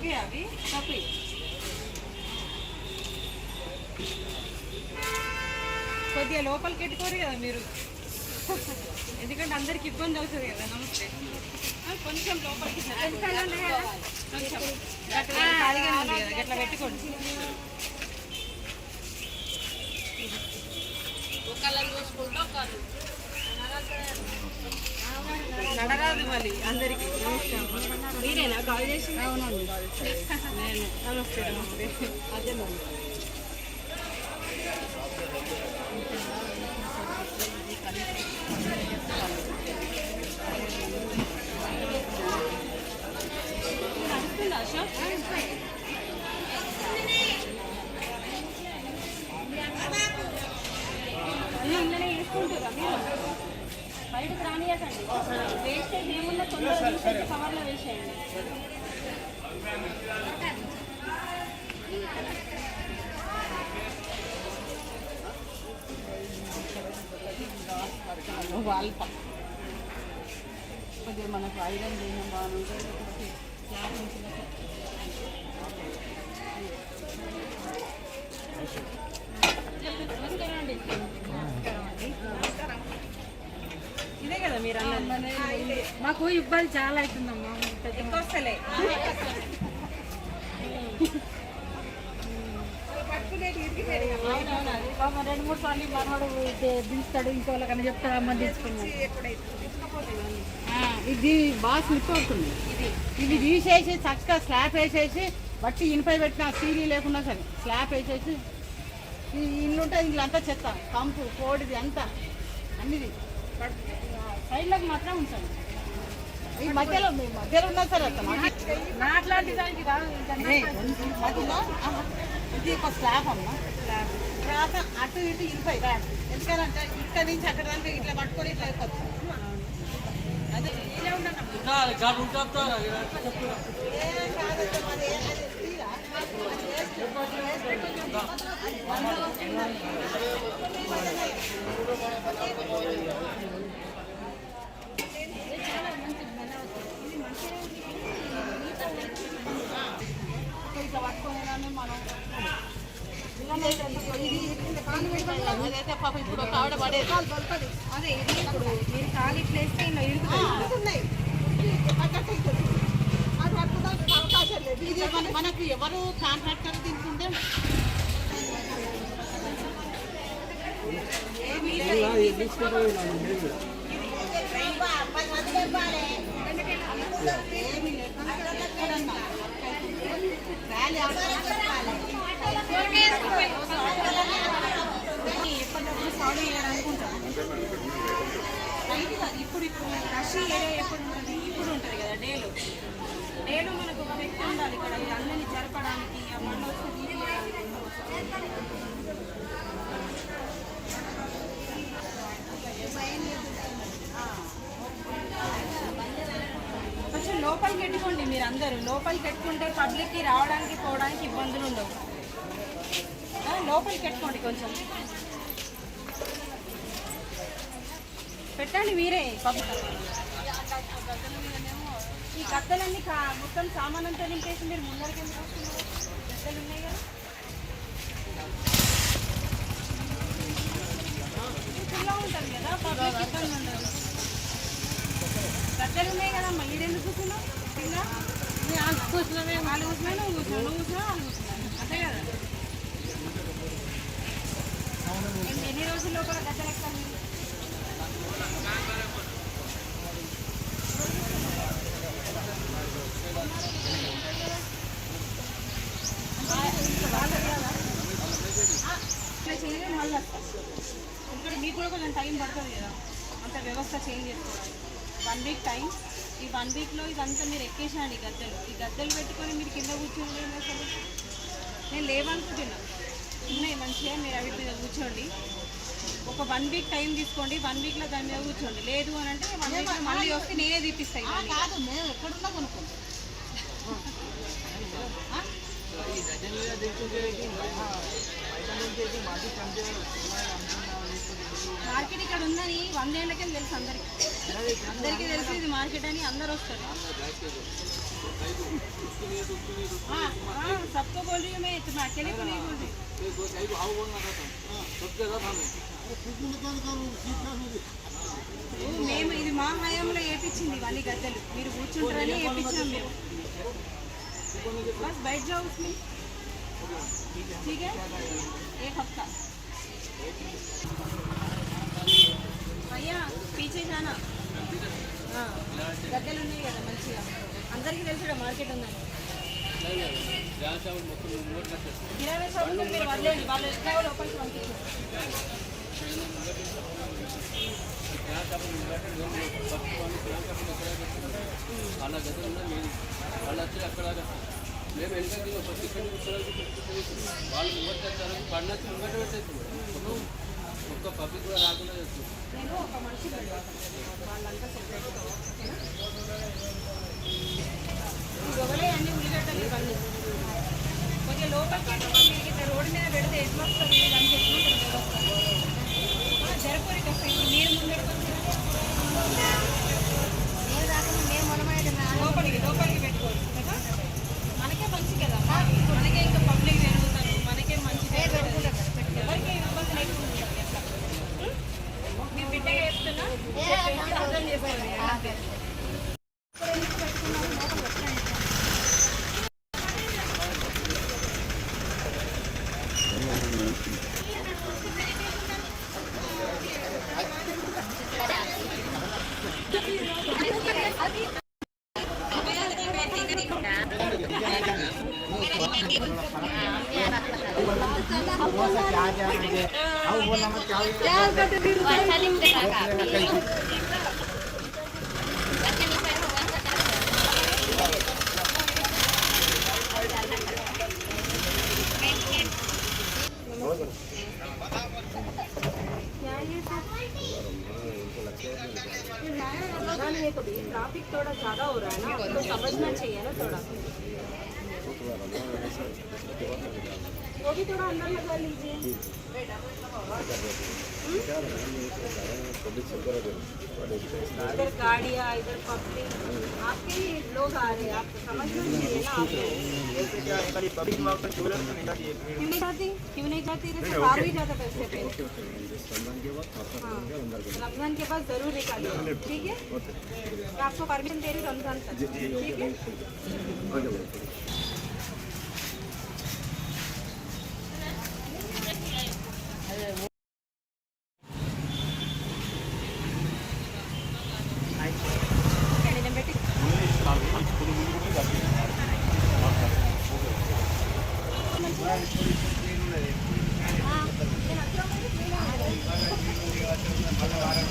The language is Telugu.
ఓకే అవి కప్పి కొద్దిగా లోపలికి పెట్టుకోరు కదా మీరు, ఎందుకంటే అందరికి ఇబ్బంది అవుతుంది కదా. నమస్తే. కొంచెం లోపలికి కొంచెం గట్లా పెట్టుకోండి. నడరాదు మళ్ళీ అందరికి. మీరేనా కాల్ చేసి? అవునండి నేను. నమస్తే నమస్తే. అదేనండి. ఇంట్లోనే వేసుకుంటారా మీరు? బయటకు రానియకండి. వేస్టేజ్ ఏమున్నా తొందరగా తీసేసి కవర్లో వేసేయండి. వాళ్ళు కొద్దిగా మనకు ఐరన్ చేయడం బాగుంటుంది. ఇదే కదా మీరు అన్నది. మాకు ఇబ్బంది చాలా అవుతుందమ్మా. ఎక్కువ వస్తలే. రెండు మూడు సార్లు మనవాడు దించుతాడు, ఇంకోళ్ళకన్నా చెప్తాడు అమ్మ తీసుకున్నాడు. ఇది బాగా స్లిప్ అవుతుంది. ఇది తీసేసి చక్కగా స్లాబ్ వేసేసి బట్టి ఇనిపై పెట్టిన సీరీ లేకుండా సరే స్లాబ్ వేసేసి ఈ ఇల్లు ఉంటుంది. ఇంట్లో అంతా చెత్త కంపు కోడిది అంతా అన్నిది సైడ్లోకి మాత్రం ఉంటుంది. ఈ మధ్యలో ఉన్నా సరే నాట్లాంటి దానికి మధ్యలో ఇది ఒక స్లాబ్ అమ్మ. తర్వాత అటు ఇటు ఇనిపై ఎందుకంటే ఇక్కడ నుంచి అక్కడ దాకా ఇట్లా పట్టుకొని ఇట్లా అయిపోతుంది. అదే ఇలా ఉండదు. ఇట్లా పట్టుకొని మనం అదైతే పాప ఇప్పుడు ఒక ఆవిడ పడేది. అదే ఇది ఇప్పుడు మీరు ఖాళీ ప్లేస్ ఇరుగుతున్నాయి. అవకాశం లేదు. ఇది మనకు ఎవరు కాంట్రాక్టర్ తీసుకుంటే ఎప్పటికప్పుడు సాల్వ్ చేయాలనుకుంటాను. ఇప్పుడు రష్ ఏరియా ఎప్పుడు ఉంటుంది? ఇప్పుడు ఉంటుంది కదా డేలో. డేలో మనకు ఒక వ్యక్తి ఉండాలి ఇక్కడ అందరినీ జరపడానికి. ఆ బండి వస్తుంది కొంచెం లోపలికి పెట్టుకోండి. మీరు అందరూ లోపలికి పెట్టుకుంటే పబ్లిక్కి రావడానికి పోవడానికి ఇబ్బందులు ఉండవు. లోపలికి పెట్టుకోండి కొంచెం పెట్టండి మీరే. ఈ గద్దలన్నీ మొత్తం సామాన్ అంతా నింపేసి మీరు ముందరికి ఎందుకు వస్తున్నారు? గద్దలు ఉన్నాయి కదా ఫుల్గా ఉంటుంది కదా, పబ్లిక్ ఇబ్బంది ఉండదు. గద్దలు ఉన్నాయి కదమ్మా, మీరెందుకు కూర్చున్నావు? ఇంకా వాళ్ళు కూర్చున్నామే, వాళ్ళు కూర్చున్నా నువ్వు కూర్చున్నావు, నువ్వు కూర్చున్నా వాళ్ళు కూర్చున్నాను అంతే కదా. ఎన్ని రోజుల లోపల గద్దలు ఎక్కాలి? చేయలేదు మళ్ళీ ఎందుకంటే మీకు కూడా కొంచెం టైం పడుతుంది కదా అంత వ్యవస్థ చేంజ్ చేసుకోవాలి. 1 వీక్ టైం. ఈ 1 వీక్లో ఇదంతా మీరు ఎక్కేసాను. ఈ గద్దలు పెట్టుకొని మీరు కింద కూర్చోండి. అసలు నేను లేవనుకుంటున్నా ఉన్నాయి మంచిగా, మీరు అవి మీద కూర్చోండి. ఒక 1 వీక్ టైం తీసుకోండి. 1 వీక్లో దాని మీద కూర్చోండి. లేదు అని అంటే 1 వీక్లో మళ్ళీ వస్తే నేనే తీపిస్తాను. కాదు మేము ఎక్కడున్నా కొనుక్కోండి. మార్కెట్ ఇక్కడ ఉందని 100 ఏళ్ళకే తెలుసు అందరికి తెలుసు ఇది మార్కెట్ అని. అందరు వస్తారు. सबको बोल रही हूँ मैं, तुम अकेले को नहीं बोल रही। మేము ఇది మా హయాంలో వేయించింది ఇవన్నీ గద్దెలు, మీరు కూర్చుంటారని వేయించాం మేము। बस बैठ जाओ उसमें, ठीक है, एक हफ्ता। भैया पीछे जाना, గద్దెలు ఉన్నాయి కదా మంచిగా, అందరికీ తెలుసు మార్కెట్ ఉందని। కిరాణా షాప్ మీరు వదిలేండి, వాళ్ళు ఎట్లా లోపలికి పంపించారు। అలా గది ఉన్నా మీరు వాళ్ళు వచ్చి అక్కడ మేము వెనకకి ఫస్ట్ ఇక్కడ వాళ్ళు ముంగట తెచ్చారని పండొచ్చి ముంగట పెట్టేస్తుంది, ఒక్క పబ్లిక్ కూడా రాకుండా చేస్తుంది। నేను ఒక మనిషి వాళ్ళంతా సెపరేట్ గొడవలే అన్ని ఉల్లిగడ్డలు ఇవన్నీ కొంచెం లోపలికి రోడ్డు మీద పెడితే ఎట్లా వస్తుంది, దానికి ఎట్లా జరపూరి కష్టం మీరు ముందడుకొని లోపలికి పెట్టుకోవచ్చు కదా, మనకే మంచి కదా, మనకే ఇంకా పబ్లిక్ పెరుగుతారు, మనకే మంచి ఎవరికి ఇబ్బంది లేకుండా ఉంటుంది అట్లా। మీరు బిడ్డగా చెప్తున్నా అర్థం చేసుకోండి। ट्रैफिक थोड़ा ज़्यादा हो रहा है ना, तो समझना चाहिए ना थोड़ा, वो भी थोड़ा अंदर लगा लीजिए। इधर गाड़ियाँ, इधर पब्लिक, आपके ही लोग आ रहे हैं, आपको समझना चाहिए ना। क्यों नहीं जाती बाहर ही जाता पैसे पे। हाँ, रमजान के बाद जरूर निकालिए, ठीक है, मैं आपको परमिशन दे रही हूँ रमजान तक, ठीक है। हाँ